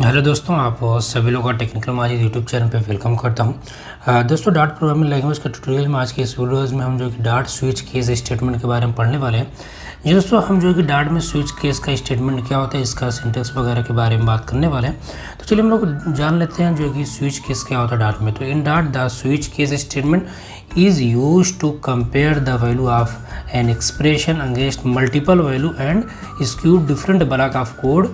Hello दोस्तों, आप सभी लोगों का टेक्निकल माजिद यूट्यूब चैनल पे वेलकम करता हूं। दोस्तों, डाट प्रोग्रामिंग लैंग्वेज का ट्यूटोरियल में आज के इस वीडियोज़ में हम जो कि डाट स्विच केस स्टेटमेंट के बारे में पढ़ने वाले हैं। जी दोस्तों, हम जो कि डाट में स्विच केस का स्टेटमेंट क्या होता है, इसका सिंटेक्स वगैरह के बारे में बात करने वाले हैं। तो चलिए हम लोग जान लेते हैं जो कि स्विच केस क्या होता है डाट में। तो in that the switch case statement is used to compare the value of an expression against multiple value and execute different block of code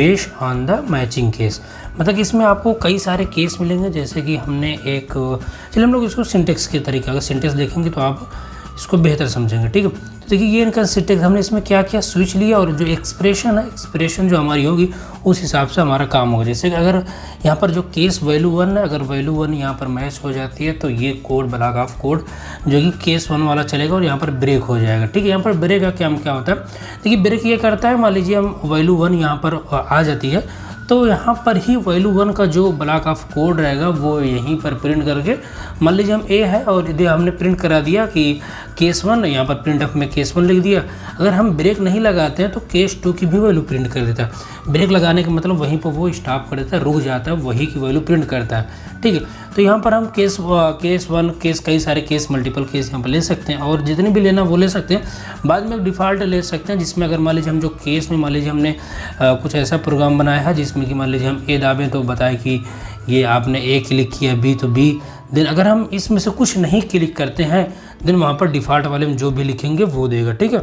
based on the matching case। मतलब कि इसमें आपको कई सारे केस मिलेंगे, जैसे कि हमने एक चलिए हम लोग इसको सिंटेक्स के तरीके, अगर सिंटेक्स देखेंगे तो आप इसको बेहतर समझेंगे। ठीक है, तो देखिए ये इनका सिंटेक्स, हमने इसमें क्या किया, स्विच लिया और जो एक्सप्रेशन है, एक्सप्रेशन जो हमारी होगी उस हिसाब से हमारा काम होगा। जैसे कि अगर यहाँ पर जो केस वैल्यू 1 है, अगर वैल्यू 1 यहाँ पर मैच हो जाती है तो ये कोड ब्लॉक ऑफ कोड जो कि केस 1 वाला चलेगा और यहाँ पर ब्रेक हो जाएगा। ठीक है, यहाँ पर ब्रेक का क्या होता है, देखिए ब्रेक ये करता है, मान लीजिए हम वैल्यू 1 यहाँ पर आ जाती है तो यहाँ पर ही वैल्यू 1 का जो ब्लॉक ऑफ कोड रहेगा वो यहीं पर प्रिंट करके, मान लीजिए हम ए है और यदि हमने प्रिंट करा दिया कि केस 1, यहाँ पर प्रिंट एफ में केस 1 लिख दिया। अगर हम ब्रेक नहीं लगाते हैं तो केस 2 की भी वैल्यू प्रिंट कर देता है। ब्रेक लगाने का मतलब वहीं पर वो स्टॉप कर देता है, रुक जाता है, वही की वैल्यू प्रिंट करता है। ठीक है, तो यहाँ पर हम केस 1 केस, कई सारे केस, मल्टीपल केस यहाँ पर ले सकते हैं और जितने भी लेना वो ले सकते हैं। बाद में एक डिफ़ॉल्ट ले सकते हैं जिसमें अगर मान लीजिए हम जो केस में मान लीजिए हमने कुछ ऐसा प्रोग्राम बनाया है जिसमें कि मान लीजिए हम ए दाबें तो बताए कि ये आपने ए क्लिक किया, बी तो बी। देन अगर हम इसमें से कुछ नहीं क्लिक करते हैं देन वहाँ पर डिफ़ॉल्ट वाले में जो भी लिखेंगे वो देगा। ठीक है,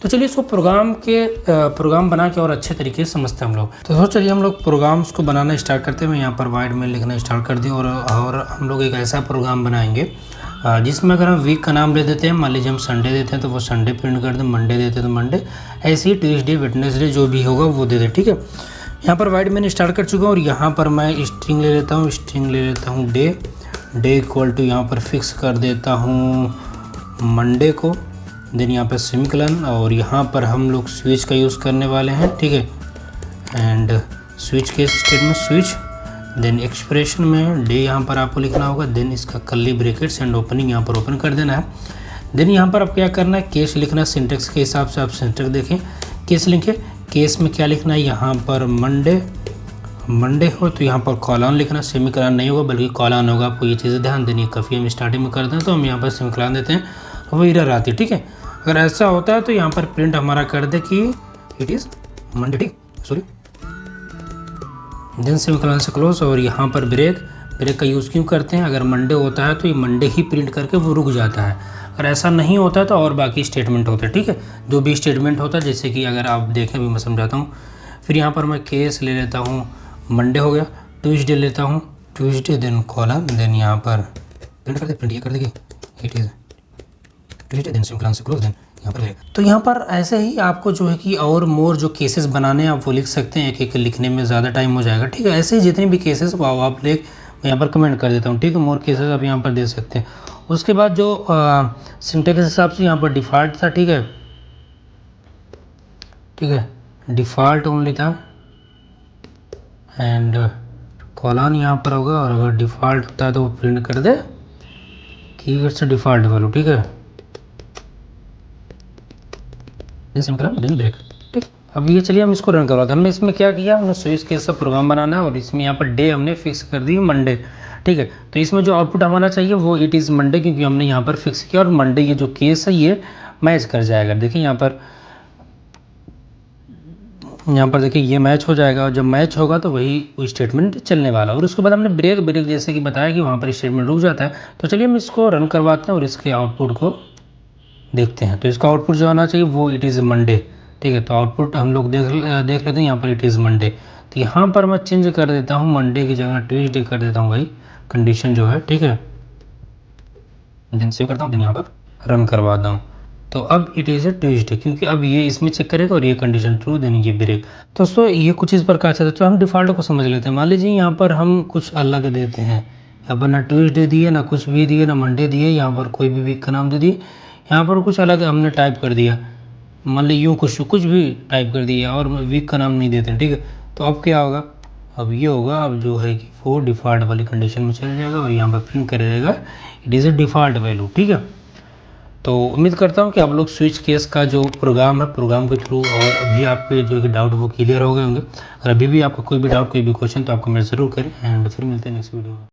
तो चलिए इसको प्रोग्राम बना के और अच्छे तरीके से समझते हैं हम लोग। तो चलिए हम लोग प्रोग्राम्स को बनाना स्टार्ट करते हैं। मैं यहाँ पर वाइड में लिखना स्टार्ट कर दी और हम लोग एक ऐसा प्रोग्राम बनाएंगे जिसमें अगर हम वीक का नाम ले देते हैं, मान लीजिए हम संडे देते हैं तो वो संडे प्रिंट कर दें, मंडे देते हैं तो मंडे, ऐसे ही ट्यूसडे, वेडनेसडे जो भी होगा वो दे दें। ठीक है, यहाँ पर वाइड मैंने स्टार्ट कर चुका हूँ और यहाँ पर मैं स्ट्रिंग ले लेता हूँ डे इक्वल टू, यहाँ पर फिक्स कर देता हूँ मंडे को। देन यहाँ पर सेमीकोलन और यहाँ पर हम लोग स्विच का यूज़ करने वाले हैं। ठीक है, एंड स्विच के स्टेटमेंट स्विच, देन एक्सप्रेशन में डे यहाँ पर आपको लिखना होगा, देन इसका कर्ली ब्रैकेट्स एंड ओपनिंग यहाँ पर ओपन कर देना है। देन यहाँ पर आप क्या करना है, केस लिखना है। सिंटेक्स के हिसाब से आप सिंटेक्स देखें, केस लिखें। केस में क्या लिखना है, यहाँ पर मंडे हो तो यहाँ पर कॉलन लिखना, सेमीकोलन नहीं होगा बल्कि कॉलन होगा। आपको ये चीज़ें ध्यान देनी है। काफ़ी हम स्टार्टिंग में करते हैं तो हम यहाँ पर सेमीकोलन देते हैं तो वो एरर आती है। ठीक है, अगर ऐसा होता है तो यहाँ पर प्रिंट हमारा कर दे कि इट इज़ मंडे। ठीक, सॉरी, देन सेमीकोलन से क्लोज और यहाँ पर ब्रेक का यूज़ क्यों करते हैं, अगर मंडे होता है तो ये मंडे ही प्रिंट करके वो रुक जाता है। अगर ऐसा नहीं होता है तो और बाकी स्टेटमेंट होते हैं। ठीक है, जो भी स्टेटमेंट होता है, जैसे कि अगर आप देखें, भी मैं समझाता हूँ। फिर यहाँ पर मैं केस ले लेता हूँ, मंडे हो गया, ट्यूसडे लेता हूँ, ट्यूसडे देन कॉलम, देन यहाँ पर प्रिंट ये कर देगी it is Tuesday, then semicolon से क्लोज, देन यहाँ पर। तो यहाँ पर ऐसे ही आपको जो है कि और मोर जो केसेस बनाने हैं आप वो लिख सकते हैं। एक लिखने में ज़्यादा टाइम हो जाएगा। ठीक है, ऐसे ही जितने भी केसेस वो आप मैं यहाँ पर कमेंट कर देता हूँ। ठीक है, मोर केसेस आप यहाँ पर दे सकते हैं। उसके बाद जो सिंटेक्स के हिसाब से यहाँ पर डिफ़ॉल्ट था। ठीक है, डिफ़ॉल्ट ओनली था एंड कॉलन यहाँ पर होगा और अगर डिफ़ॉल्ट होता है तो वो प्रिंट कर दे कि इट्स डिफ़ॉल्ट वैल्यू। ठीक है, देन ब्रेक। ठीक, अब ये चलिए हम इसको रन करवाते हैं। हमने इसमें क्या किया, हमने स्विच केस का प्रोग्राम बनाना है और इसमें यहाँ पर डे हमने फिक्स कर दी मंडे। ठीक है, तो इसमें जो आउटपुट हमारा चाहिए वो इट इज़ मंडे, क्योंकि हमने यहाँ पर फिक्स किया और मंडे ये जो केस है ये मैच कर जाएगा। देखिए यहाँ पर देखिए ये मैच हो जाएगा और जब मैच होगा तो वही स्टेटमेंट चलने वाला। और उसके बाद हमने ब्रेक जैसे कि बताया कि वहाँ पर स्टेटमेंट रुक जाता है। तो चलिए हम इसको रन करवाते हैं और इसके आउटपुट को देखते हैं। तो इसका आउटपुट जो आना चाहिए वो इट इज़ मंडे। ठीक है, तो आउटपुट हम लोग देख लेते हैं। यहाँ पर इट इज़ मंडे, तो यहाँ पर मैं चेंज कर देता हूँ, मंडे की जगह ट्यूसडे कर देता हूँ भाई, कंडीशन जो है। ठीक है, देन सेव करता हूँ, देन यहाँ पर रन करवाता हूँ। तो अब इट इज़ ए ट्यूसडे, क्योंकि अब ये इसमें चेक करेगा और ये कंडीशन ट्रू, देन ये ब्रेक। तो दोस्तों ये कुछ इस प्रकार से। तो हम डिफ़ॉल्ट को समझ लेते हैं। मान लीजिए यहाँ पर हम कुछ अलग देते हैं, यहाँ पर ना ट्यूसडे दिए, ना कुछ भी दिए, ना मंडे दिए, यहाँ पर कोई भी वीक का नाम दे दिए, यहाँ पर कुछ अलग हमने टाइप कर दिया, मान ली यूँ कुछ भी टाइप कर दिया और वीक का नाम नहीं देते। ठीक है, तो अब क्या होगा, अब ये होगा, अब जो है कि वो डिफ़ॉल्ट वाली कंडीशन में चला जाएगा और यहाँ पर प्रिंट कर देगा it is a default value. ठीक है, तो उम्मीद करता हूँ कि आप लोग स्विच केस का जो प्रोग्राम है, प्रोग्राम के थ्रू और अभी आपके जो कि डाउट वो क्लियर हो गए होंगे। और अभी भी आपका कोई भी डाउट, कोई भी क्वेश्चन तो आप कमेंट ज़रूर करें। एंड फिर मिलते हैं नेक्स्ट वीडियो में।